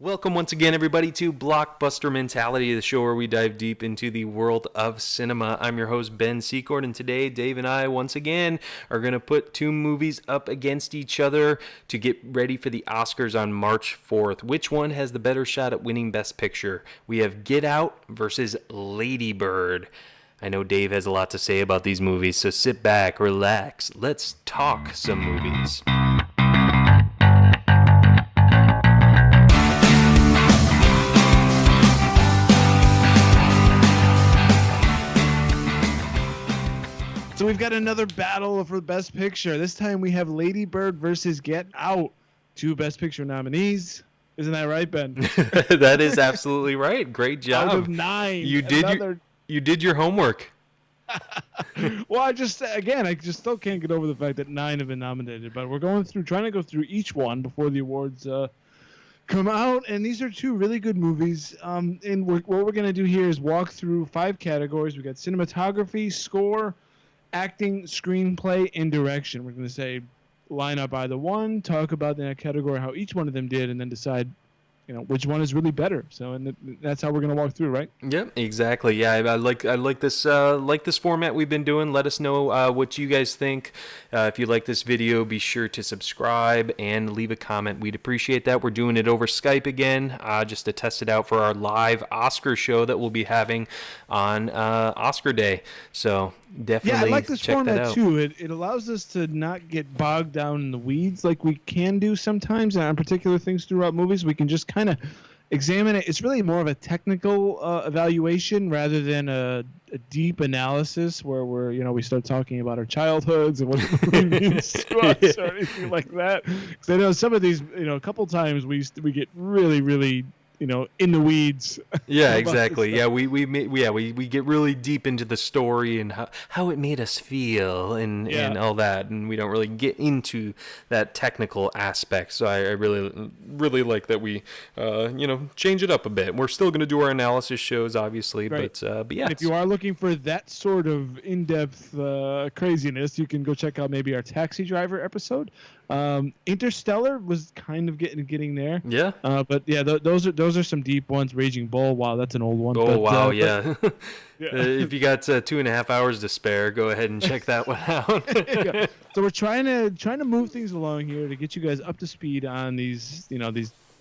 Welcome once again, everybody, to Blockbuster Mentality, the show where we dive deep into the world of cinema. I'm your host, Ben Secord, and today Dave and I, once again, are going to put two movies up against each other to get ready for the Oscars on March 4th. Which one has the better shot at winning Best Picture? We have Get Out versus Lady Bird. I know Dave has a lot to say about these movies, so sit back, relax, let's talk some movies. So we've got another battle for Best Picture. This time we have Lady Bird versus Get Out. Two Best Picture nominees. Isn't that right, Ben? That is absolutely right. Great job. Out of 9. You did your homework. Well, I just still can't get over the fact that 9 have been nominated. But we're trying to go through each one before the awards come out. And these are two really good movies. And what we're going to do here is walk through 5 categories. We got cinematography, score, acting, screenplay, and direction. We're going to say line up either one, talk about that category, how each one of them did, and then decide, which one is really better. So, and that's how we're going to walk through, right? Yep, exactly. Yeah, I like this format we've been doing. Let us know what you guys think. If you like this video, be sure to subscribe and leave a comment. We'd appreciate that. We're doing it over Skype again, just to test it out for our live Oscar show that we'll be having on Oscar Day. So definitely, yeah, I like this check format that out. too. It allows us to not get bogged down in the weeds like we can do sometimes on particular things throughout movies. We can just kind of examine it. It's really more of a technical evaluation rather than a deep analysis where we start talking about our childhoods and what the movie means to us or anything like that. Because I know some of these, a couple times we get really, really in the weeds. Yeah, exactly. Yeah, we get really deep into the story and how it made us feel and all that, and we don't really get into that technical aspect. So I really like that we change it up a bit. We're still going to do our analysis shows, obviously, right. but yeah. And if you are looking for that sort of in-depth craziness, you can go check out maybe our Taxi Driver episode. Interstellar was kind of getting there. Yeah. But yeah, those are some deep ones. Raging Bull, wow, that's an old one. Oh, but, wow, yeah. yeah. If you got 2.5 hours to spare, go ahead and check that one out. Yeah. So we're trying to move things along here to get you guys up to speed on these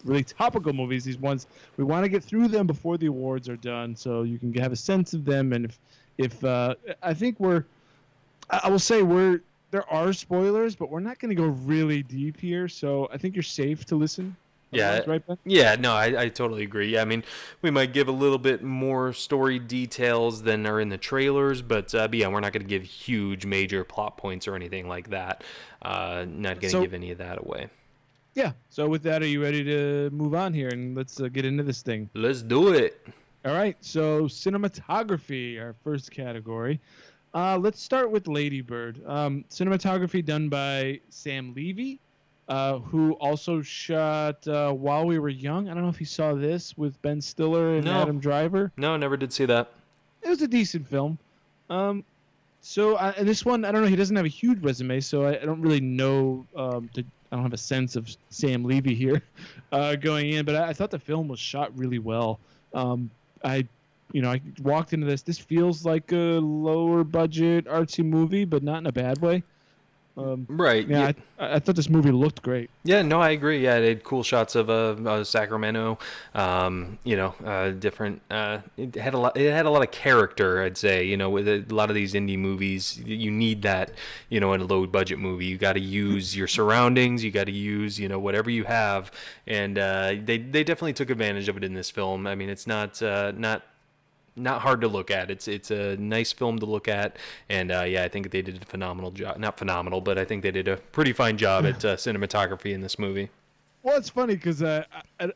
really topical movies. These ones we want to get through them before the awards are done, so you can have a sense of them. And if I think I will say there are spoilers, but we're not going to go really deep here, so I think you're safe to listen. Yeah, right, Ben? Yeah, no, I totally agree. Yeah, I mean, we might give a little bit more story details than are in the trailers, but yeah, we're not going to give huge, major plot points or anything like that. Not going to give any of that away. Yeah, so with that, are you ready to move on here, and let's get into this thing? Let's do it. All right, so cinematography, our first category. Let's start with Lady Bird. Cinematography done by Sam Levy, who also shot While We Were Young. I don't know if you saw this with Ben Stiller and Adam Driver. No, never did see that. It was a decent film. And this one, I don't know. He doesn't have a huge resume, so I don't really know. I don't have a sense of Sam Levy here going in, but I thought the film was shot really well. I walked into this. This feels like a lower budget artsy movie, but not in a bad way. Right. Yeah, I thought this movie looked great. Yeah, no, I agree. Yeah, it had cool shots of Sacramento. Different. It had a lot. It had a lot of character, I'd say. With a lot of these indie movies, you need that. In a low budget movie, you got to use your surroundings. You got to use whatever you have, and they definitely took advantage of it in this film. I mean, it's not hard to look at. It's a nice film to look at, and yeah, I think they did a phenomenal job. Not phenomenal, but I think they did a pretty fine job at cinematography in this movie. Well, it's funny because I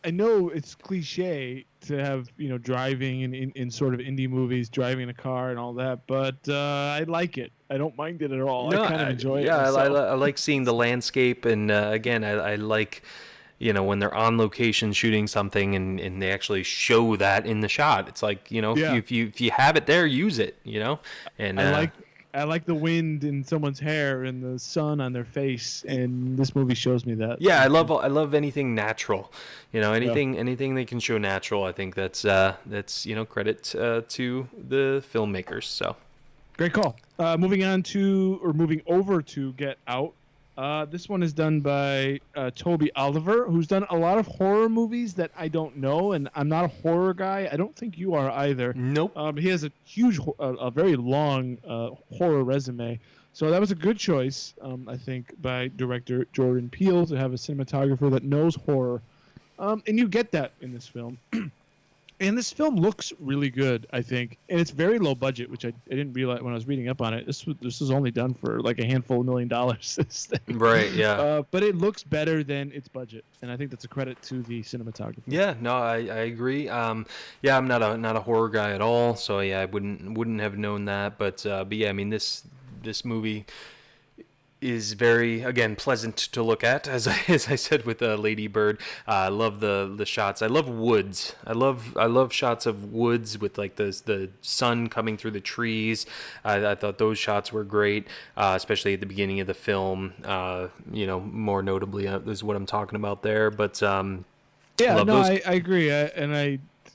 know it's cliche to have driving in sort of indie movies, driving in a car and all that, but I like it. I don't mind it at all. No, I kind of enjoy it. Yeah, I like seeing the landscape, and again, I like. When they're on location shooting something and they actually show that in the shot, it's like, if you have it there, use it, and I I like the wind in someone's hair and the sun on their face, and this movie shows me that. Yeah, I love anything natural. Yeah. Anything they can show natural. I think that's credit to the filmmakers. So Great call. Moving over to Get Out. This one is done by Toby Oliver, who's done a lot of horror movies that I don't know, and I'm not a horror guy. I don't think you are either. nope. He has a very long horror resume, so that was a good choice, I think, by director Jordan Peele to have a cinematographer that knows horror, and you get that in this film. And this film looks really good, I think, and it's very low budget, which I didn't realize when I was reading up on it. This was only done for like a handful of $1 million. This thing. Right. Yeah. But it looks better than its budget, and I think that's a credit to the cinematography. Yeah, no, I agree. Yeah, I'm not a horror guy at all, so yeah, I wouldn't have known that. But yeah, I mean this movie is very, again, pleasant to look at, as I said with Lady Bird. I love the shots. I love woods. I love shots of woods with like the sun coming through the trees. I thought those shots were great, especially at the beginning of the film. More notably is what I'm talking about there. But Yeah, no, I agree.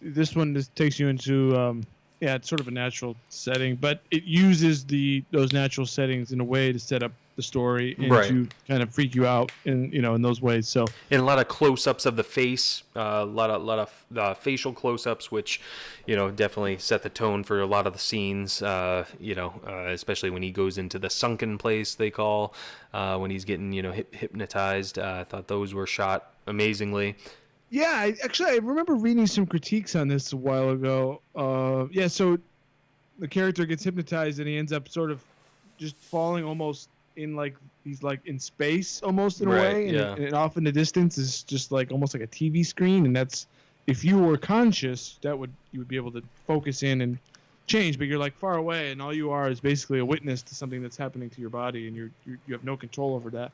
This one just takes you into it's sort of a natural setting, but it uses those natural settings in a way to set up the story and Right. to kind of freak you out in those ways. So and a lot of close-ups of the face, a lot of facial close-ups, which definitely set the tone for a lot of the scenes. Especially when he goes into the sunken place they call, when he's getting hypnotized. I thought those were shot amazingly. yeah, I remember reading some critiques on this a while ago. So the character gets hypnotized and he ends up sort of just falling almost in like he's like in space almost in a Right, way, yeah. and off in the distance is just like almost like a TV screen, and that's if you were conscious, you would be able to focus in and change, but you're like far away, and all you are is basically a witness to something that's happening to your body, and you have no control over that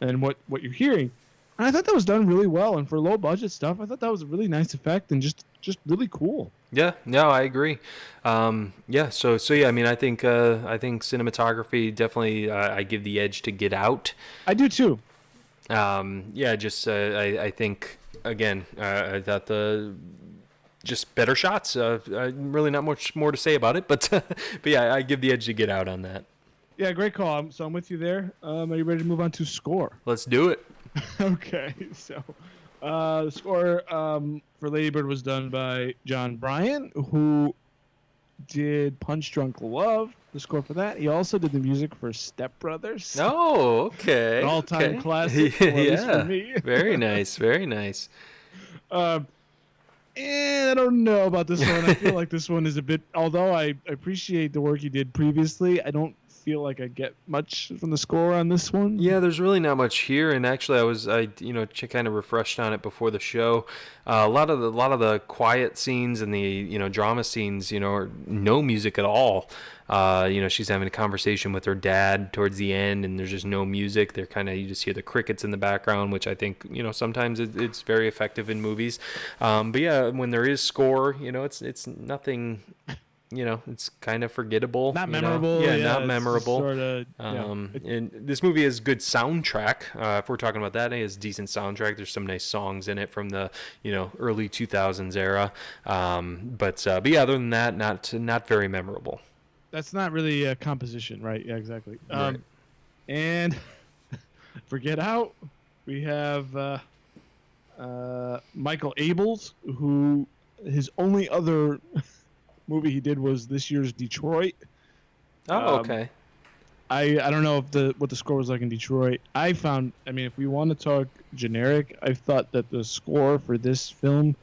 and what you're hearing. And I thought that was done really well, and for low budget stuff, I thought that was a really nice effect and just really cool. Yeah, no, I agree. So yeah, I mean, I think cinematography definitely I give the edge to Get Out. I do too. I think again, I thought just better shots. Really not much more to say about it, but but yeah, I give the edge to Get Out on that. Yeah, great call. So I'm with you there. Are you ready to move on to score? Let's do it. Okay, so the score for Lady Bird was done by John Bryan, who did Punch Drunk Love. The score for that. He also did the music for Step Brothers. Oh, okay. An all-time okay. classic. Well, at least for me. Very nice. Very nice. And I don't know about this one. I feel like this one is a bit. Although I appreciate the work he did previously, I don't feel like I get much from the score on this one. Yeah, there's really not much here, and actually, I kind of refreshed on it before the show. A lot of the quiet scenes and the drama scenes, are no music at all. She's having a conversation with her dad towards the end, and there's just no music. They're you just hear the crickets in the background, which I think sometimes it's very effective in movies. But yeah, when there is score, it's nothing. It's kind of forgettable. Not memorable. Yeah, not memorable. And this movie has good soundtrack. If we're talking about that, it has decent soundtrack. There's some nice songs in it from the early 2000s era. But yeah, other than that, not very memorable. That's not really a composition, right? Yeah, exactly. Right. And for Get Out, we have Michael Abels, who his only other movie he did was this year's Detroit. Oh, okay. I don't know what the score was like in Detroit. If we want to talk generic, I thought that the score for this film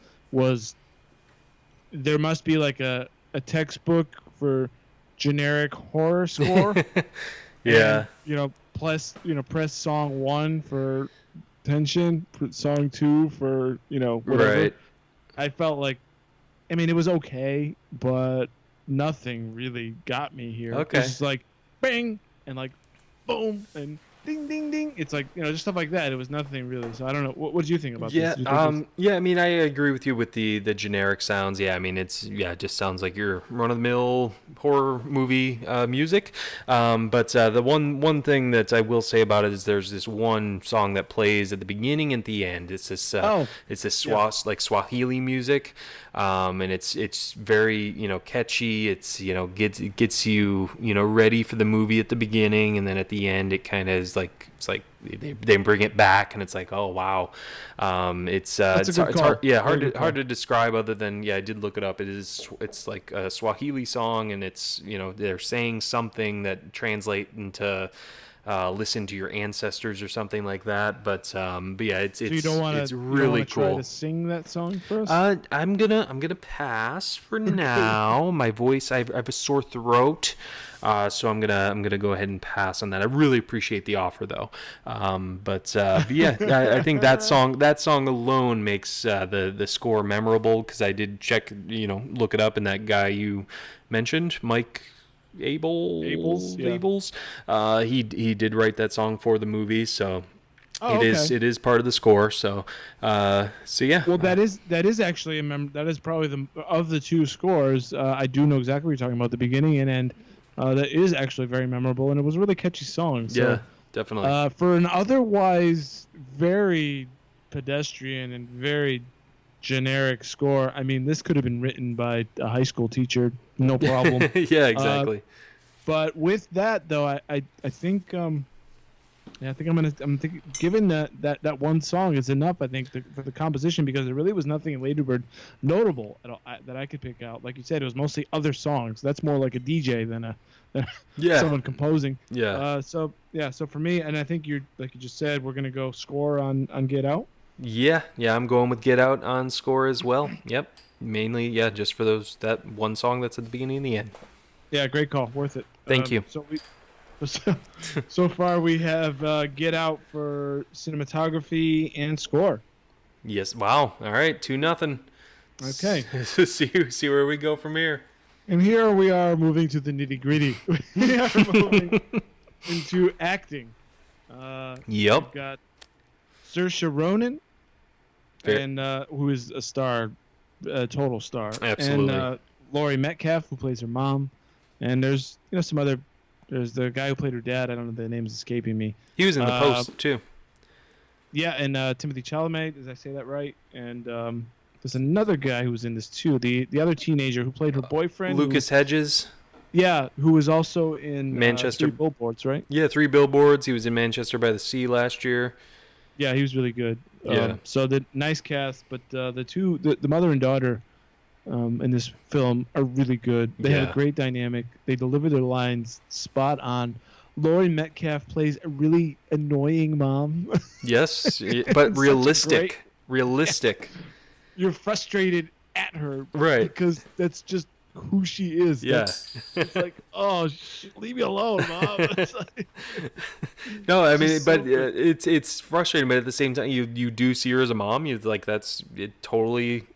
there must be like a textbook for generic horror score. Yeah. And, press song 1 for tension, song 2 for, whatever. Right. I felt like, it was okay, but nothing really got me here. Okay. It's just like bang and like boom, and ding ding ding. It's like, just stuff like that. It was nothing really. So I don't know. What did you think about this? Yeah, Did you think yeah. I mean, I agree with you with the generic sounds. Yeah, I mean, it just sounds like your run of the mill horror movie music. But the one thing that I will say about it is there's this one song that plays at the beginning and the end. It's this Swahili music, and it's very catchy. It's gets you ready for the movie at the beginning, and then at the end it kind of is like it's like they bring it back, and it's like, oh wow. It's hard to describe other than I did look it up. It's like a Swahili song, and it's they're saying something that translate into listen to your ancestors or something like that. But yeah, it's so you don't wanna, it's really cool. Try to sing that song for us? I'm gonna pass for now. My voice, I have a sore throat. So I'm gonna go ahead and pass on that. I really appreciate the offer though, but yeah, I think that song alone makes the score memorable, because I did check, look it up, and that guy you mentioned, Mike Abels, he did write that song for the movie, so. It is part of the score, so yeah. Well, that is actually that is probably of the two scores. I do know exactly what you're talking about, the beginning and end. That is actually very memorable, and it was a really catchy song. So, yeah, definitely. For an otherwise very pedestrian and very generic score, I mean, this could have been written by a high school teacher, no problem. Yeah, exactly. But with that, though, I think I think I'm thinking, given that one song is enough, I think, for the composition, because there really was nothing in Lady Bird notable at all, that I could pick out. Like you said, it was mostly other songs. That's more like a DJ than someone composing. Yeah. So for me, and I think like you just said, we're gonna go score on Get Out. Yeah, I'm going with Get Out on score as well. Yep. Mainly, just for that one song that's at the beginning and the end. Yeah, great call. Worth it. Thank you. So far we have Get Out for cinematography and score. Yes. Wow. All right. 2-0. Okay. See where we go from here. And here we are moving to the nitty gritty. We are moving into acting. Yep. We've got Saoirse Ronan, and who is a star, a total star. Absolutely. And Laurie Metcalf, who plays her mom. And there's some other. There's the guy who played her dad. I don't know, the name's escaping me. He was in the Post too. Yeah, and Timothée Chalamet, did I say that right? And there's another guy who was in this too. The other teenager who played her boyfriend. Lucas Hedges. Yeah, who was also in Manchester. 3 Billboards, right? Yeah, 3 Billboards. He was in Manchester by the Sea last year. Yeah, he was really good. Yeah. So the nice cast, but the mother and daughter in this film are really good. They have a great dynamic. They deliver their lines spot on. Laurie Metcalf plays a really annoying mom. Yes, but realistic. Realistic. You're frustrated at her, right? Because that's just who she is. Yeah. It's like, oh, leave me alone, mom. It's like, no, I mean, but it's frustrating, but at the same time, you do see her as a mom. You like it totally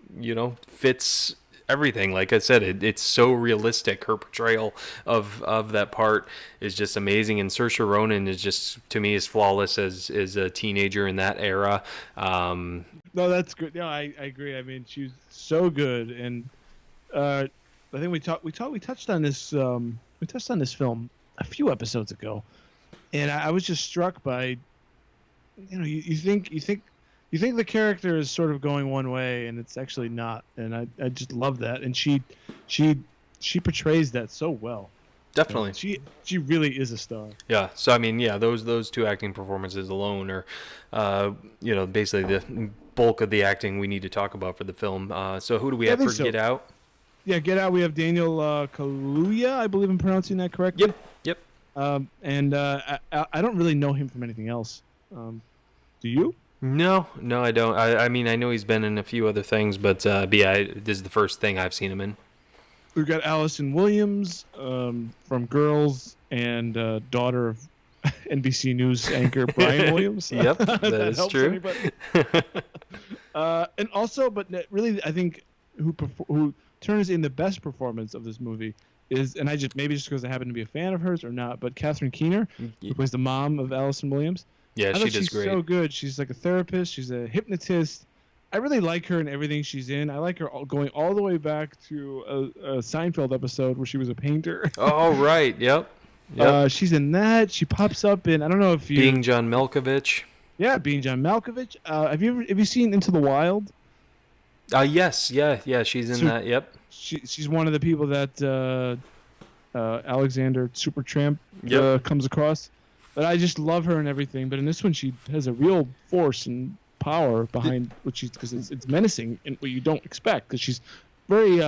fits everything. Like I said, it's so realistic. Her portrayal of that part is just amazing, and Saoirse Ronan is just, to me, as flawless as a teenager in that era. No, that's good. No, I agree. I mean, she's so good, and I think we touched on this. We touched on this film a few episodes ago, and I was just struck by, you think the character is sort of going one way, and it's actually not, and I just love that, and she portrays that so well. Definitely. She really is a star. Yeah. So I mean, those two acting performances alone are, basically the bulk of the acting we need to talk about for the film. So who do we have for Get Out? Yeah, Get Out. We have Daniel Kaluuya. I believe I'm pronouncing that correctly. Yep. And I don't really know him from anything else. Do you? No, I don't. I mean, I know he's been in a few other things, but this is the first thing I've seen him in. We've got Allison Williams from Girls, and daughter of NBC News anchor Brian Williams. Yep, that is true. And also, but really, I think who turns in the best performance of this movie and I just maybe just because I happen to be a fan of hers or not, but Catherine Keener, who plays the mom of Allison Williams. Yeah, I she thought does she's great. so good. She's like a therapist. She's a hypnotist. I really like her in everything she's in. I like her going all the way back to a Seinfeld episode where she was a painter. Oh, right. Yep. Yep. She's in that. She pops up in I don't know if you Being John Malkovich. yeah, being John Malkovich. Have you seen Into the Wild? Yes. Yeah. She's in So that. Yep. she's one of the people that Alexander Supertramp Yep. comes across. But I just love her and everything. But in this one, she has a real force and power behind what she's because it's menacing and what you don't expect because she's very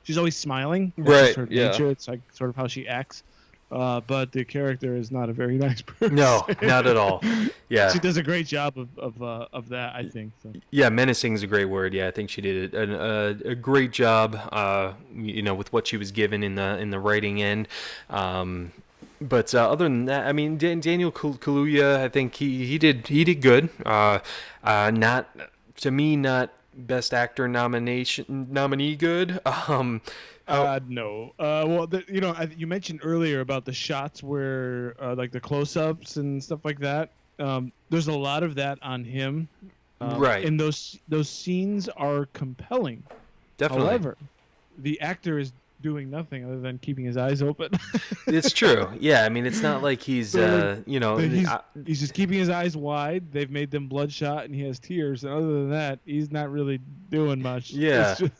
she's always smiling. That's Right, just her yeah. nature. It's like sort of how she acts. But the character is not a very nice person. No, not at all. Yeah. She does a great job of that, I think. So. Yeah, menacing is a great word. Yeah, I think she did a great job. With what she was given in the writing end. But other than that, I mean, Daniel Kaluuya, I think he did good. Not to me, not best actor nominee good. No. Well, you mentioned earlier about the shots where, like the close-ups and stuff like that. There's a lot of that on him. Right. And those scenes are compelling. Definitely. However, the actor is doing nothing other than keeping his eyes open. It's true. Yeah, I mean, it's not like he's, he's just keeping his eyes wide. They've made them bloodshot, and he has tears. And other than that, he's not really doing much. Yeah. It's just-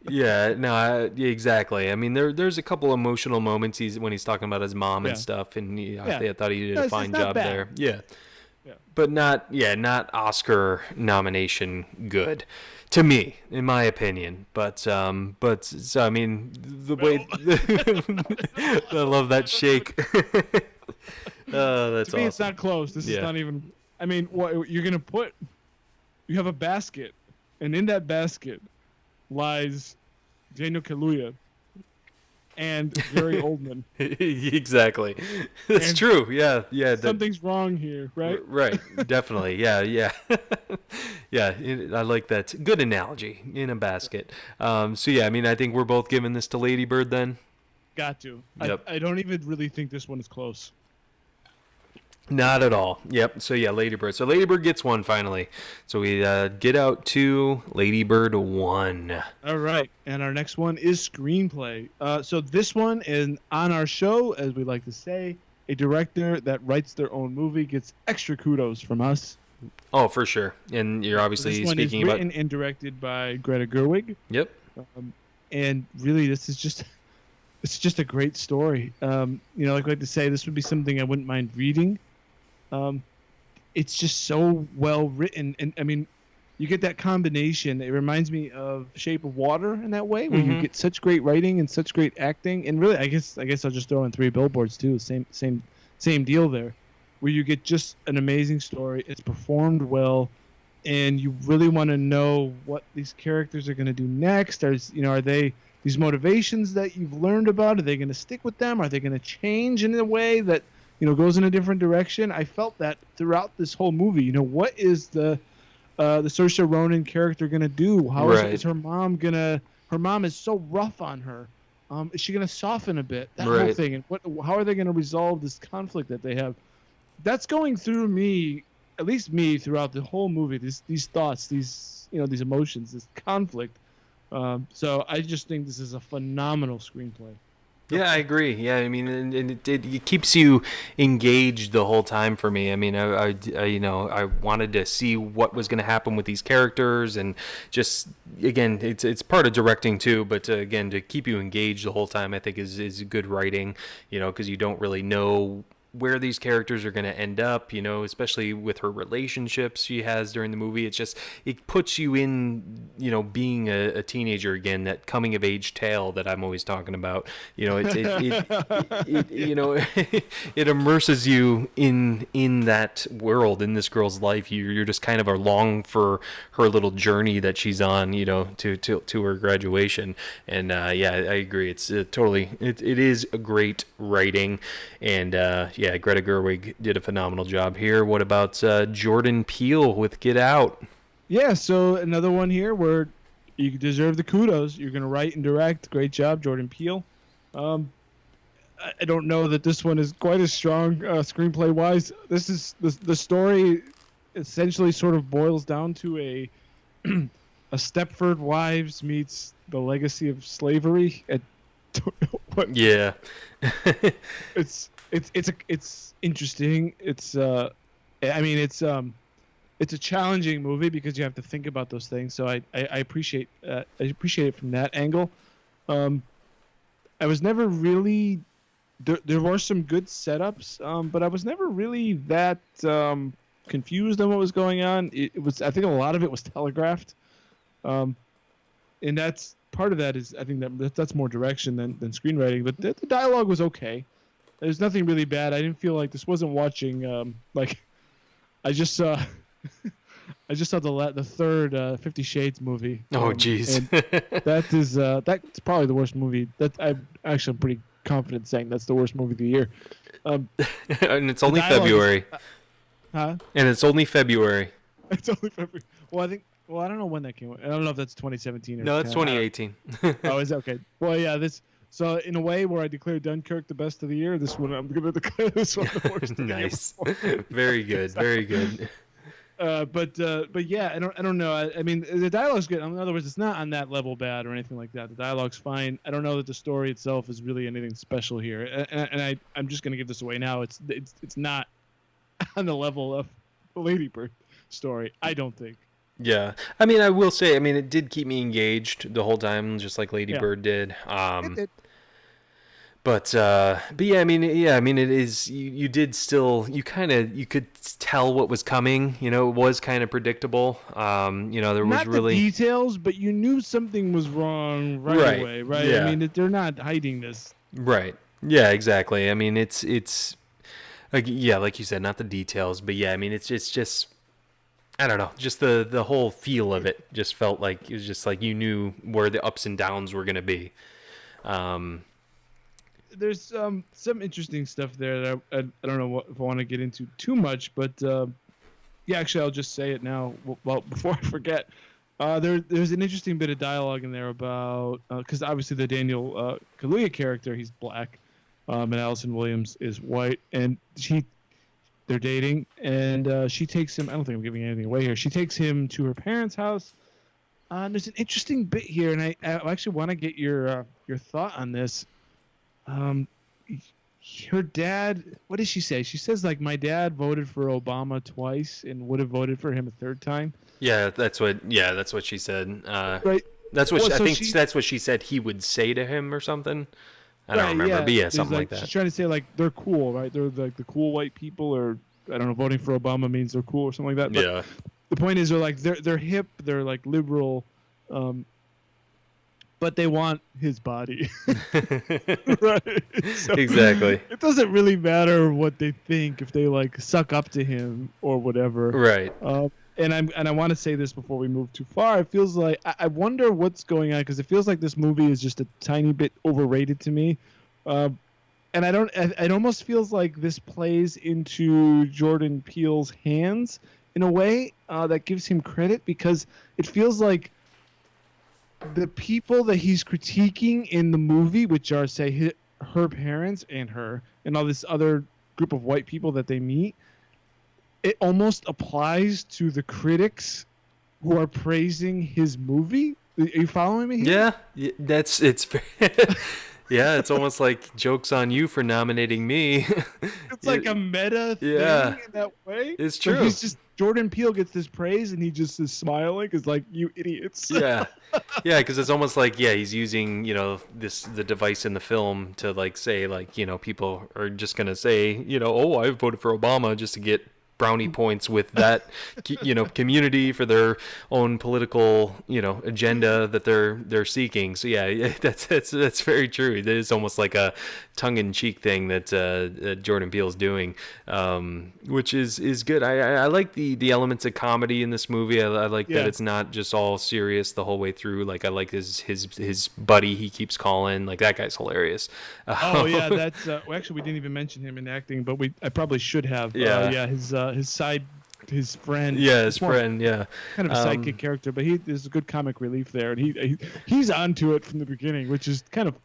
Yeah, no, exactly. I mean, there's a couple emotional moments when he's talking about his mom and Yeah. stuff, and Yeah. I thought he did No, a it's fine not job bad. there. Yeah. Yeah. But not Oscar nomination good to me, in my opinion. But so I mean, the way I love that shake. Oh, that's To me, awesome. it's not close. This is Yeah. not even. I mean, what you're gonna put? You have a basket, and in that basket lies Daniel Kaluuya and Gary Oldman. Exactly. That's And true. Yeah. Something's wrong here, right? Right. Definitely. Yeah. Yeah. I like that. Good analogy in a basket. So yeah, I mean, I think we're both giving this to Lady Bird then. Got to. Yep. I don't even really think this one is close. Not at all. Yep. So yeah, Lady Bird. So Lady Bird gets one finally. So we get out to Lady Bird 1. All right, and our next one is Screenplay. So this one is on our show, as we like to say, a director that writes their own movie gets extra kudos from us. Oh, for sure. And you're obviously This one speaking is about. written and directed by Greta Gerwig. Yep. And really, this is it's just a great story. Like I like to say, this would be something I wouldn't mind reading. It's just so well written, and I mean, you get that combination. It reminds me of Shape of Water in that way, where you get such great writing and such great acting, and really, I guess I'll just throw in Three Billboards too. Same deal there, where you get just an amazing story. It's performed well, and you really want to know what these characters are going to do next. Are they these motivations that you've learned about? Are they going to stick with them? Are they going to change in a way that goes in a different direction? I felt that throughout this whole movie. What is the Saoirse Ronan character gonna do? How is her mom gonna? Her mom is so rough on her. Is she gonna soften a bit? That whole thing, and how are they gonna resolve this conflict that they have? That's going through me, at least me, throughout the whole movie. These thoughts, these emotions, this conflict. So I just think this is a phenomenal screenplay. Yeah, I agree. Yeah, I mean, and it keeps you engaged the whole time for me. I mean, I wanted to see what was going to happen with these characters, and just again, it's part of directing too. But again, to keep you engaged the whole time, I think is good writing. Because you don't really know where these characters are going to end up, especially with her relationships she has during the movie. It puts you in, being a teenager again, that coming of age tale that I'm always talking about. It immerses you in that world, in this girl's life. You're just kind of along for her little journey that she's on, to her graduation. And I agree. It's totally, it is a great writing, and yeah, Greta Gerwig did a phenomenal job here. What about Jordan Peele with Get Out? Yeah, so another one here where you deserve the kudos. You're going to write and direct. Great job, Jordan Peele. Um, I don't know that this one is quite as strong screenplay wise. This is the story essentially sort of boils down to a a Stepford Wives meets the legacy of slavery. I don't know what. Yeah. It's interesting. I mean it's a challenging movie because you have to think about those things. So I appreciate it from that angle. I was never really there were some good setups, but I was never really that confused on what was going on. It was I think a lot of it was telegraphed, and that's part of that is I think that's more direction than screenwriting. But the dialogue was okay. There's nothing really bad. I didn't feel like this wasn't watching like I just saw I just saw the third 50 Shades movie. Oh, jeez. That's probably the worst movie. I'm pretty confident saying that's the worst movie of the year. And it's only February. Huh? And it's only February. It's only February. Well, I don't know when that came out. I don't know if that's 2017 or No, it's 2018. Oh, is that okay? Well, yeah, so in a way where I declare Dunkirk the best of the year, this one I'm going to declare this one the worst of the Nice. year. Very good. Very good. But yeah, I don't know. I mean, the dialogue's good. In other words, it's not on that level bad or anything like that. The dialogue's fine. I don't know that the story itself is really anything special here. And I'm just gonna give this away now. It's not on the level of the Lady Bird story. I don't think. Yeah. I mean, I will say, I mean, it did keep me engaged the whole time, just like Lady Bird did. It did. But yeah, I mean, it is. You did still. You could tell what was coming. You know, it was kind of predictable. You know, there was not really the details, but you knew something was wrong right away, right? Yeah. I mean, they're not hiding this. Right. Yeah. Exactly. I mean, it's like like you said, not the details, but yeah, I mean, it's just. I don't know, just the whole feel of it just felt like it was just like you knew where the ups and downs were going to be. There's some interesting stuff there that I don't know if I want to get into too much, but yeah, actually I'll just say it now. Well, before I forget, there's an interesting bit of dialogue in there about because obviously the Daniel Kaluuya character, he's black, and Allison Williams is white, and they're dating, and she takes him. I don't think I'm giving anything away here. She takes him to her parents' house. There's an interesting bit here, and I actually want to get your thought on this. Her dad, what did she say? She says like my dad voted for Obama twice and would have voted for him a third time. Yeah, that's what she said. Right. That's what I think that's what she said he would say to him or something. I don't remember, but yeah, something like that. She's trying to say like they're cool, right? They're like the cool white people, or I don't know, voting for Obama means they're cool or something like that. But yeah. The point is they're hip, they're like liberal, but they want his body. Right. So exactly. It doesn't really matter what they think if they like suck up to him or whatever. Right. And I want to say this before we move too far. It feels like I wonder what's going on because it feels like this movie is just a tiny bit overrated to me. And it almost feels like this plays into Jordan Peele's hands in a way that gives him credit because it feels like the people that he's critiquing in the movie, which are, say, her parents and her and all this other group of white people that they meet, it almost applies to the critics who are praising his movie. Are you following me here? Yeah, it's yeah, it's almost like joke's on you for nominating me. It's like a meta thing in that way. It's true. But he's just Jordan Peele gets this praise and he just is smiling. It's like, you idiots. Yeah, because it's almost like he's using the device in the film to like say like people are just gonna say oh I voted for Obama just to get brownie points with that community for their own political agenda that they're seeking. So yeah, that's very true. It is almost like a tongue-in-cheek thing that Jordan Peele's doing, which is good. I like the elements of comedy in this movie. I like that it's not just all serious the whole way through. Like I like his buddy he keeps calling, like that guy's hilarious. Oh yeah, that's actually we didn't even mention him in acting, but I probably should have. His his friend. Yeah, his It's more friend. Yeah. kind of a sidekick character, but there's a good comic relief there, and he's onto it from the beginning, which is kind of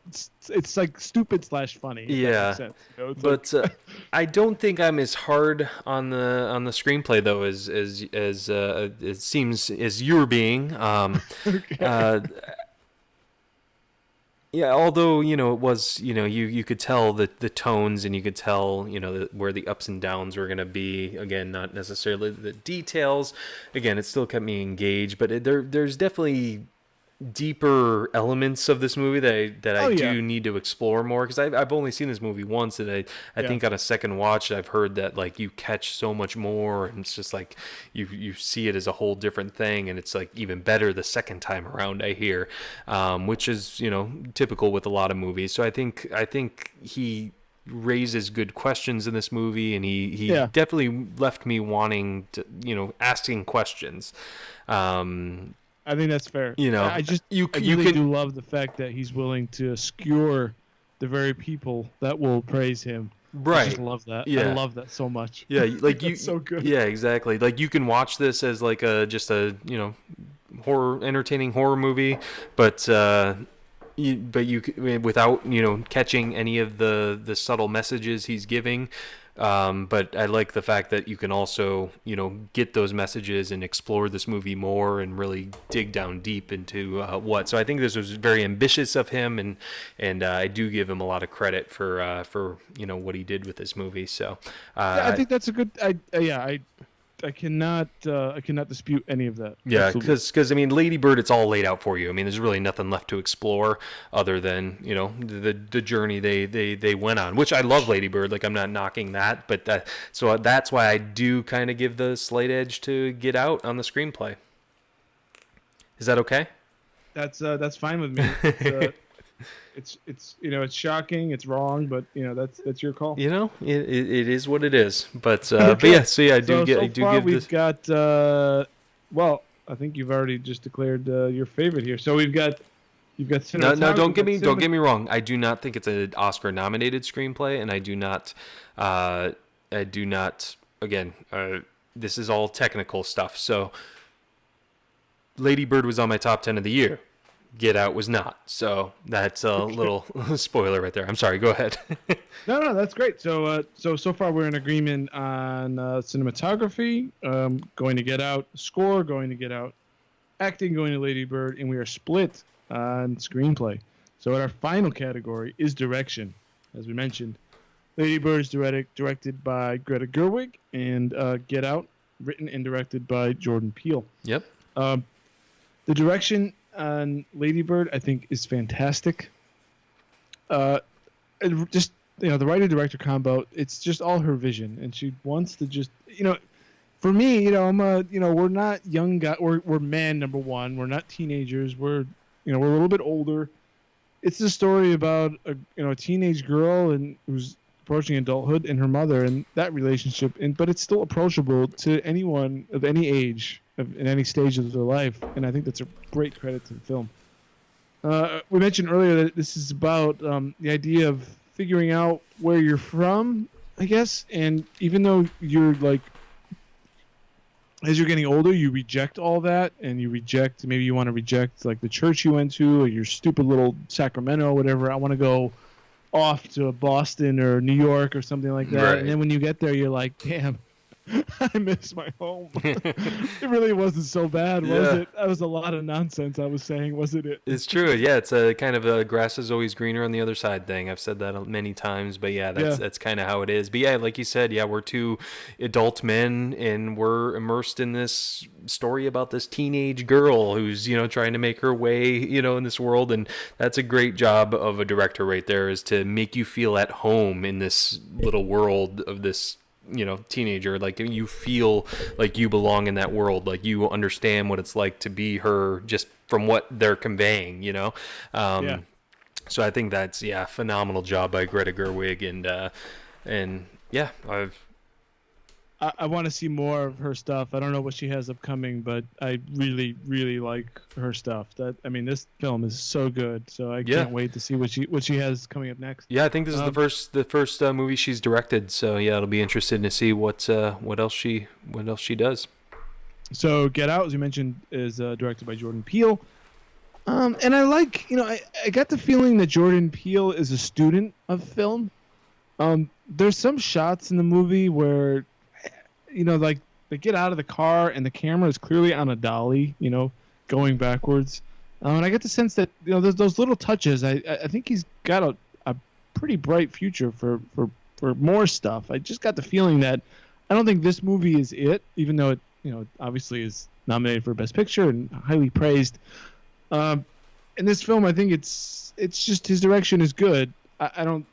it's like stupid slash funny. If that makes sense. It's But I don't think I'm as hard on the screenplay though as it seems as you're being. okay. Yeah, although it was you could tell the tones, and you could tell where the ups and downs were gonna be. Again, not necessarily the details. Again, it still kept me engaged, but there's definitely deeper elements of this movie that I Oh yeah, do need to explore more, because I've only seen this movie once, and I yeah. think on a second watch I've heard that like you catch so much more, and it's just like you see it as a whole different thing, and it's like even better the second time around, I hear, which is typical with a lot of movies. So I think he raises good questions in this movie, and he Yeah. definitely left me wanting to asking questions. I think that's fair. I just you I you really can do love the fact that he's willing to skewer the very people that will praise him. I just right. love that. Yeah. I love that so much. Yeah, like That's so good. yeah, exactly. Like you can watch this as like just a entertaining horror movie, but without catching any of the subtle messages he's giving. But I like the fact that you can also get those messages and explore this movie more and really dig down deep into what. So I think this was very ambitious of him, and I do give him a lot of credit for what he did with this movie. So Yeah, I think that's a good. I cannot dispute any of that. yeah, Absolutely. because I mean, Lady Bird, it's all laid out for you. I mean, there's really nothing left to explore other than the journey they went on. Which I love Lady Bird. Like I'm not knocking that, but so that's why I do kind of give the slight edge to Get Out on the screenplay. Is that okay? That's fine with me. It's shocking. It's wrong, but that's your call. It is what it is. But Okay. but yeah, so yeah, I do So far give we've this. got well, I think you've already just declared your favorite here. So you've got No, don't get cinematography. me wrong. I do not think it's an Oscar-nominated screenplay, and I do not. Again, this is all technical stuff. So, Lady Bird was on my top 10 of the year. Get Out was not. So that's a little spoiler right there. I'm sorry. Go ahead. No, that's great. So far we're in agreement on cinematography, going to Get Out, score going to Get Out, acting going to Lady Bird, and we are split on screenplay. So our final category is direction, as we mentioned. Lady Bird is directed by Greta Gerwig, and Get Out, written and directed by Jordan Peele. Yep. The direction on Lady Bird, I think, is fantastic. Just the writer-director combo, it's just all her vision, and she wants to just for me, I'm we're not young guys, we're men, number one. We're not teenagers. We're we're a little bit older. It's a story about a teenage girl and who's approaching adulthood, and her mother, and that relationship, but it's still approachable to anyone of any age, in any stage of their life, and I think that's a great credit to the film. We mentioned earlier that this is about the idea of figuring out where you're from, I guess, and even though you're like, as you're getting older, you reject all that, and maybe you want to reject like the church you went to, or your stupid little Sacramento or whatever. I want to go off to Boston or New York or something like that. Right. And then when you get there, you're like, damn, I miss my home. It really wasn't so bad, was it? That was a lot of nonsense I was saying, wasn't it? It's true. Yeah, it's a kind of a grass is always greener on the other side thing. I've said that many times, but yeah, that's kind of how it is. But yeah, like you said, yeah, we're two adult men, and we're immersed in this story about this teenage girl who's trying to make her way in this world, and that's a great job of a director right there, is to make you feel at home in this little world of this teenager. Like you feel like you belong in that world, like you understand what it's like to be her, just from what they're conveying. So I think that's phenomenal job by Greta Gerwig, and yeah, I want to see more of her stuff. I don't know what she has upcoming, but I really, really like her stuff. This film is so good. So I Yeah. can't wait to see what she has coming up next. Yeah, I think this is the first movie she's directed. So yeah, it'll be interesting to see what else she does. So Get Out, as you mentioned, is directed by Jordan Peele. And I like, I got the feeling that Jordan Peele is a student of film. There's some shots in the movie where, like they get out of the car and the camera is clearly on a dolly, going backwards. And I get the sense that, those little touches, I think he's got a pretty bright future for more stuff. I just got the feeling that I don't think this movie is it, even though it, obviously is nominated for Best Picture and highly praised. In this film, I think it's just his direction is good. And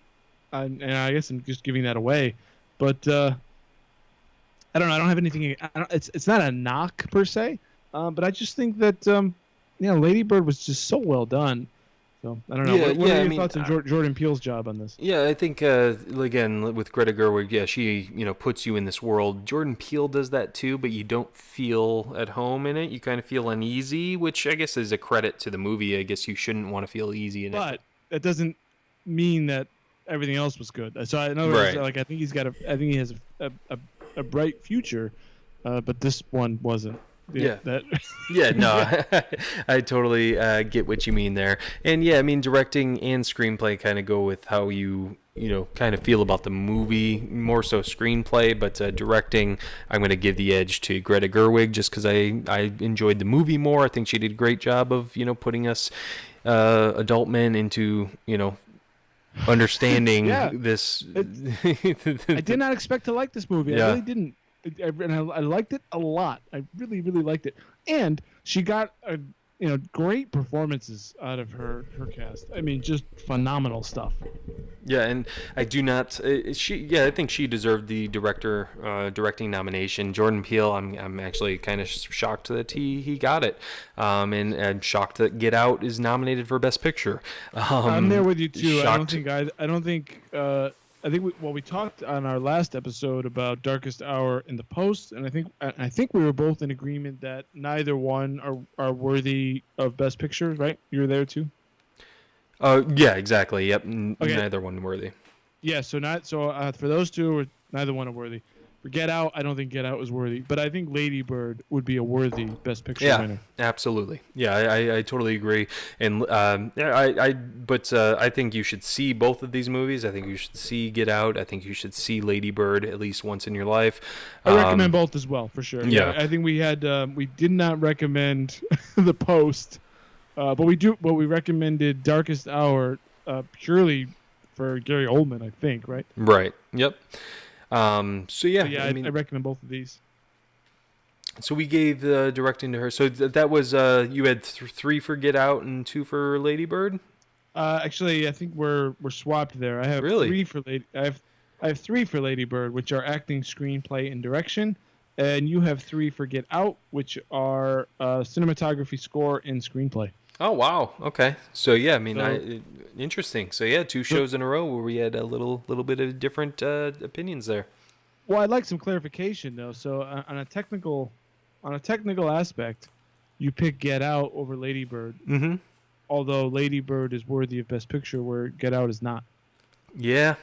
I guess I'm just giving that away, but I don't know. I don't have anything. It's not a knock per se, but I just think that Lady Bird was just so well done. So I don't know. What are your thoughts on Jordan Peele's job on this? Yeah, I think again with Greta Gerwig, yeah, she puts you in this world. Jordan Peele does that too, but you don't feel at home in it. You kind of feel uneasy, which I guess is a credit to the movie. I guess you shouldn't want to feel easy in it. But that doesn't mean that everything else was good. So in other words, like I think he has a bright future, but this one wasn't. Yeah. No, I totally get what you mean there. And yeah, I mean, directing and screenplay kind of go with how you kind of feel about the movie, more so screenplay, but directing, I'm going to give the edge to Greta Gerwig just because I enjoyed the movie more. I think she did a great job of, putting us adult men into, understanding this. I did not expect to like this movie. Yeah. I really didn't. And I liked it a lot. I really, really liked it. And she got great performances out of her cast. I mean, just phenomenal stuff. Yeah, and I do not. I think she deserved the directing nomination. Jordan Peele, I'm actually kind of shocked that he got it, and I'm shocked that Get Out is nominated for Best Picture. I'm there with you too. Shocked. I think we talked on our last episode about Darkest Hour and The Post, and I think we were both in agreement that neither one are worthy of Best Picture, right? You were there too. Yeah, exactly. Yep. Okay. Neither one worthy. Yeah. So for those two, neither one are worthy. For Get Out, I don't think Get Out was worthy, but I think Lady Bird would be a worthy Best Picture winner. Absolutely. Yeah, I totally agree. And I think you should see both of these movies. I think you should see Get Out. I think you should see Lady Bird at least once in your life. I recommend both as well, for sure. Yeah. I think we did not recommend The Post, but we recommended Darkest Hour purely for Gary Oldman, I think, right? Right. Yep. I recommend both of these. So we gave the directing to her. So that was you had 3 for Get Out and 2 for Lady Bird. Actually, I think we're swapped there. I have really 3 for Lady. I have 3 for Lady Bird, which are acting, screenplay, and direction, and you have 3 for Get Out, which are cinematography, score, and screenplay. Oh wow! Okay, so yeah, I mean, interesting. So yeah, 2 shows in a row where we had a little bit of different opinions there. Well, I'd like some clarification though. So on a technical aspect, you pick Get Out over Lady Bird. Mm-hmm. Although Lady Bird is worthy of Best Picture, where Get Out is not. Yeah.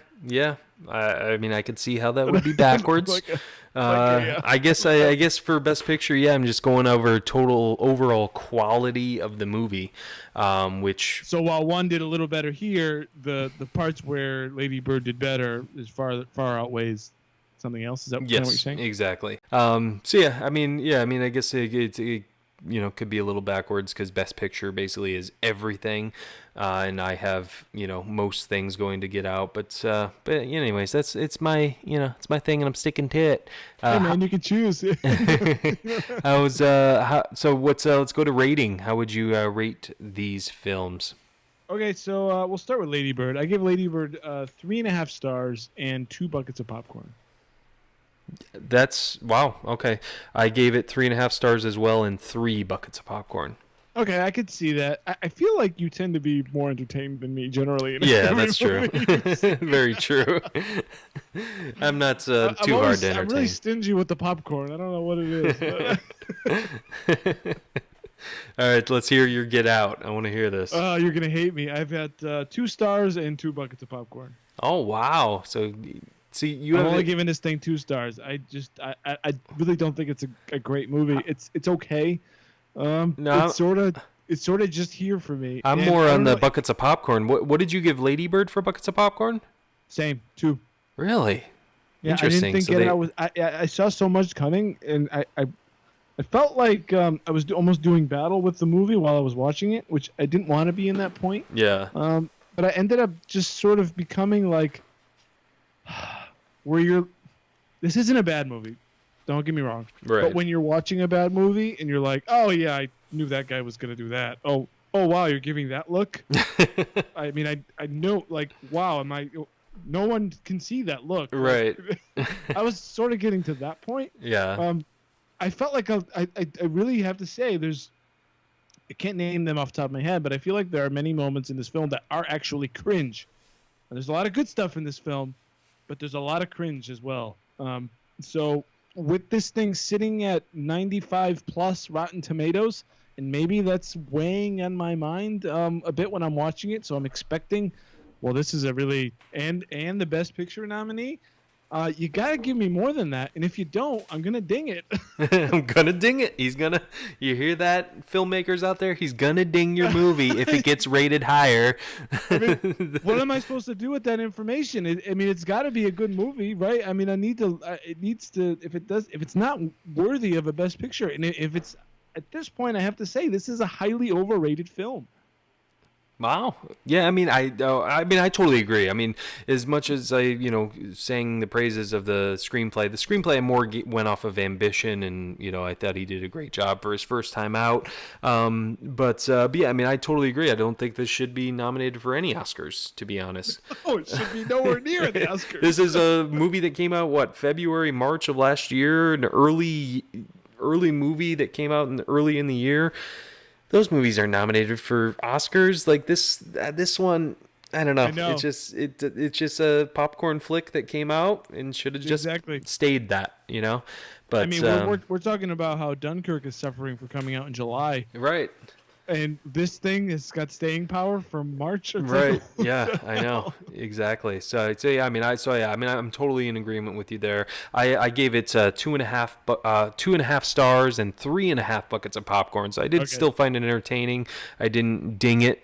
I mean, I could see how that would be backwards. I guess for Best Picture, I'm just going over total overall quality of the movie, which. So while one did a little better here, the parts where Lady Bird did better is far outweighs something else. Is that kind of what you're saying? Exactly. I mean, I guess it could be a little backwards because Best Picture basically is everything, and I have most things going to Get Out, but anyways, it's my thing, and I'm sticking to it. Hey man, you can choose. Let's go to rating. How would you rate these films? Okay, so we'll start with Lady Bird. I give Lady Bird 3.5 stars and 2 buckets of popcorn. That's wow. Okay, I gave it 3.5 stars as well and 3 buckets of popcorn. Okay, I could see that. I feel like you tend to be more entertained than me generally. Yeah, that's true. Very true. I'm not I'm too hard to I'm really entertain. stingy with the popcorn. I don't know what it is. All right, let's hear your Get Out. I want to hear this. Oh, you're gonna hate me. I've had 2 stars and 2 buckets of popcorn. Oh wow! So, see, you I'm have only it. giving this thing 2 stars. I really don't think it's a great movie. It's okay. No, It's sort of just here for me. I'm And more I on don't the know. buckets of popcorn. What did you give Lady Bird for buckets of popcorn? Same 2. Really? Yeah, I didn't Interesting. think So Get they, Out was. I saw so much coming, and I felt like I was almost doing battle with the movie while I was watching it, which I didn't want to be in that point. yeah, But I ended up just sort of becoming like, where you're. This isn't a bad movie. Don't get me wrong. right. But when you're watching a bad movie and you're like, oh yeah, I knew that guy was gonna do that. Oh wow, you're giving that look. I mean, I know, like, wow, am I? No one can see that look. Right. I was sort of getting to that point. Yeah. I felt like I really have to say I can't name them off the top of my head, but I feel like there are many moments in this film that are actually cringe. And there's a lot of good stuff in this film, but there's a lot of cringe as well. So with this thing sitting at 95 plus Rotten Tomatoes, and maybe that's weighing on my mind a bit when I'm watching it. So I'm expecting, well, this is a really and the Best Picture nominee. You gotta give me more than that, and if you don't, I'm gonna ding it. I'm gonna ding it. You hear that, filmmakers out there? He's gonna ding your movie if it gets rated higher. I mean, what am I supposed to do with that information? I mean, it's got to be a good movie, right? I mean, it needs to. If it's not worthy of a Best Picture, and if it's at this point, I have to say this is a highly overrated film. Wow. Yeah, I mean, I totally agree. I mean, as much as I, sang the praises of the screenplay more went off of ambition, and I thought he did a great job for his first time out. But yeah, I mean, I totally agree. I don't think this should be nominated for any Oscars, to be honest. Oh, it should be nowhere near the Oscars. This is a movie that came out February, March of last year, an early movie that came out early in the year. Those movies are nominated for Oscars. Like this one, I don't know. I know. It's just a popcorn flick that came out and should have just stayed that, But I mean, we're talking about how Dunkirk is suffering for coming out in July, right. and this thing has got staying power from March. Right. Yeah, I know. Exactly. So yeah, I'm totally in agreement with you there. I gave it 2.5 stars and 3.5 buckets of popcorn. So I did still find it entertaining. I didn't ding it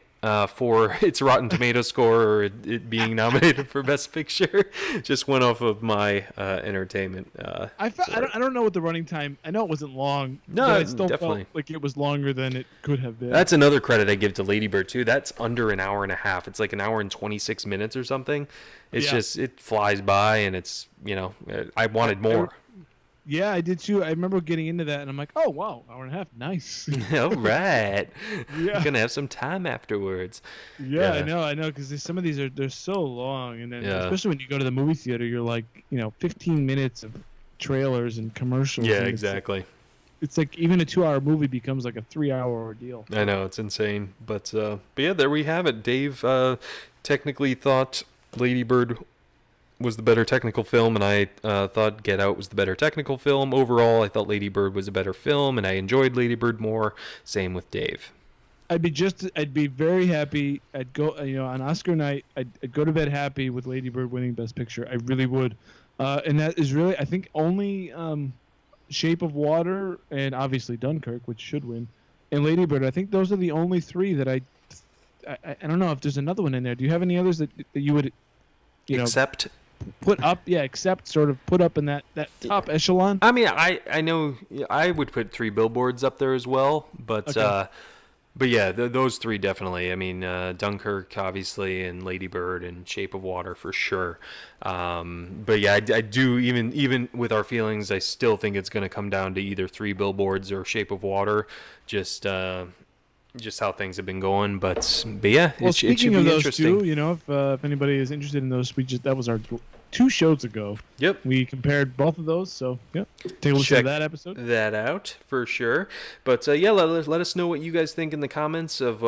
for its Rotten Tomato score or it being nominated for Best Picture. Just went off of my entertainment. I don't know what the running time. I know it wasn't long. No, but I still definitely felt like it was longer than it could have been. That's another credit I give to Lady Bird too. That's under an hour and a half. It's like an hour and 26 minutes or something. It's just it flies by, and it's I wanted more. Yeah, I did too. I remember getting into that, and I'm like, oh, wow, hour and a half. Nice. All right. Yeah. Gonna have some time afterwards. Yeah, I know, because some of these they're so long, and then especially when you go to the movie theater, you're like, 15 minutes of trailers and commercials. Yeah, and exactly. It's like even a 2-hour movie becomes like a 3-hour ordeal. I know, it's insane. But yeah, there we have it. Dave technically thought Lady Bird was the better technical film, and I thought Get Out was the better technical film. Overall, I thought Lady Bird was a better film, and I enjoyed Lady Bird more. Same with Dave. I'd be very happy. I'd go, on Oscar night, I'd go to bed happy with Lady Bird winning Best Picture. I really would. And that is really, I think, only Shape of Water and obviously Dunkirk, which should win, and Lady Bird. I think those are the only three that I don't know if there's another one in there. Do you have any others that you would, Except sort of put up in that top echelon? I mean, I know I would put Three Billboards up there as well, but yeah, those three definitely. I mean, Dunkirk obviously, and Lady Bird, and Shape of Water for sure. But yeah, I do even with our feelings, I still think it's going to come down to either Three Billboards or Shape of Water. Just how things have been going, but yeah, well, it should be of those interesting. two, if anybody is interested in those, that was our 2 shows ago. Yep. We compared both of those, so take a listen Check to that episode. that out for sure. But let us know what you guys think in the comments of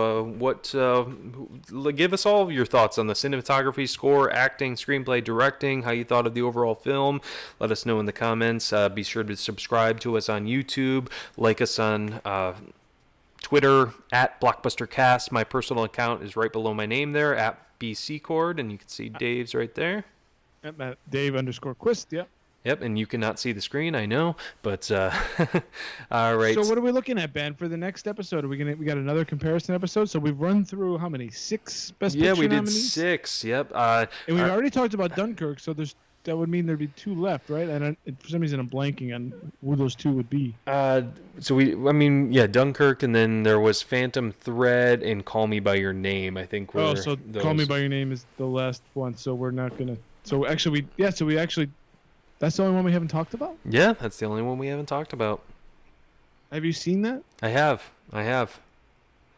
give us all of your thoughts on the cinematography, score, acting, screenplay, directing, how you thought of the overall film. Let us know in the comments. Be sure to subscribe to us on YouTube, like us on Twitter at BlockbusterCast. My personal account is right below my name there at BCcord, and you can see Dave's right there. At Dave_Quist, yeah. Yep, and you cannot see the screen, I know, but all right. So what are we looking at, Ben, for the next episode? We got another comparison episode. So we've run through how many? 6 Best Picture we did nominees? 6. Yep. And we've already talked about Dunkirk, so that would mean there'd be 2 left, right? And for some reason I'm blanking on who those 2 would be. Dunkirk, and then there was Phantom Thread and Call Me by Your Name, I think. Call Me by Your Name is the last one, so we're not gonna. So actually, that's the only one we haven't talked about? Yeah, that's the only one we haven't talked about. Have you seen that? I have.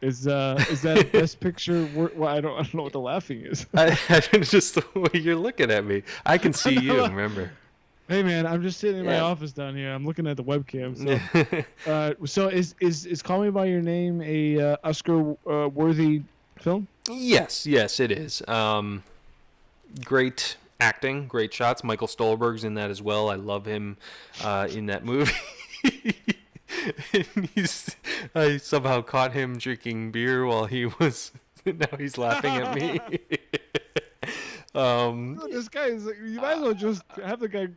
Is that Best Picture? Well, I don't know what the laughing is. I just the way you're looking at me. I can see you. Remember? Hey man, I'm just sitting in my office down here. I'm looking at the webcam. So, so is Call Me by Your Name a Oscar worthy film? Yes, it is. Great acting, great shots. Michael Stolberg's in that as well. I love him in that movie. And I somehow caught him drinking beer while he was. Now he's laughing at me. This guy is. You might as well just have the guy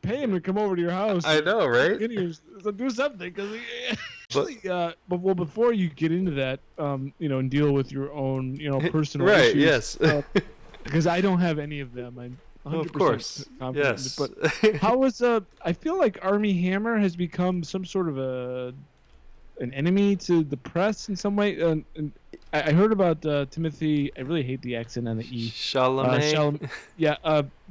pay him to come over to your house. I know, right? So do something, because but before you get into that, and deal with your own, personal right, issues. Yes. Because I don't have any of them. I'm 100% of course. confident. Yes. But how was I feel like Armie Hammer has become some sort of an enemy to the press in some way. And I heard about Timothy. I really hate the accent on the E. Chalamet.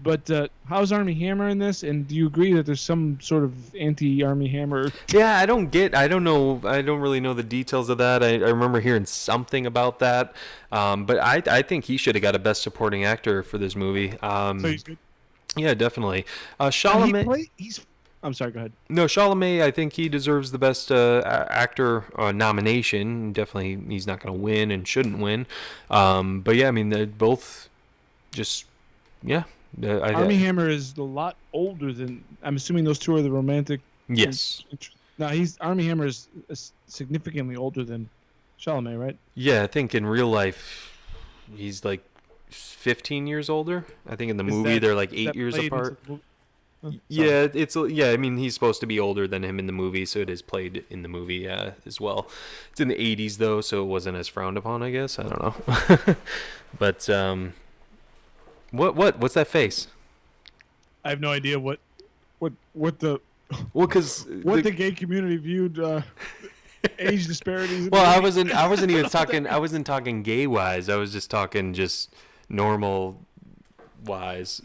But how's Armie Hammer in this? And do you agree that there's some sort of anti-Armie Hammer? Yeah, I don't know. I don't really know the details of that. I remember hearing something about that. But I think he should have got a Best Supporting Actor for this movie. So he's good. Yeah, definitely. Chalamet. I'm sorry. Go ahead. No, Chalamet. I think he deserves the Best Actor nomination. Definitely, he's not going to win and shouldn't win. But yeah, I mean, they're both just Armie Hammer is a lot older than. I'm assuming those 2 are the romantic. Yes. No, Armie Hammer is significantly older than Chalamet, right? Yeah, I think in real life, he's like 15 years older. I think in the movie they're like 8 years apart. Yeah, I mean, he's supposed to be older than him in the movie, so it is played in the movie as well. It's in the 80s though, so it wasn't as frowned upon, I guess. I don't know. But what's that face? I have no idea what the because the gay community viewed age disparities. Well, I wasn't even talking. I wasn't talking gay wise. I was just talking normal wise.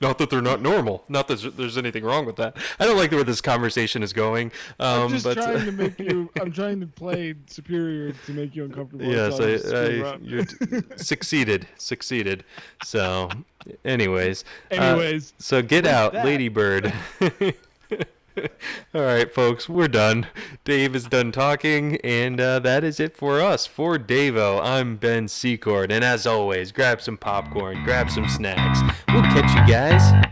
Not that they're not normal. Not that there's anything wrong with that. I don't like where this conversation is going. I'm just trying to make you. I'm trying to play superior to make you uncomfortable. Yes, you succeeded. So, anyways. So get out, Ladybird. All right, folks, we're done. Dave is done talking, and that is it for us. For Davo, I'm Ben Secord, and as always, grab some popcorn, grab some snacks. We'll catch you guys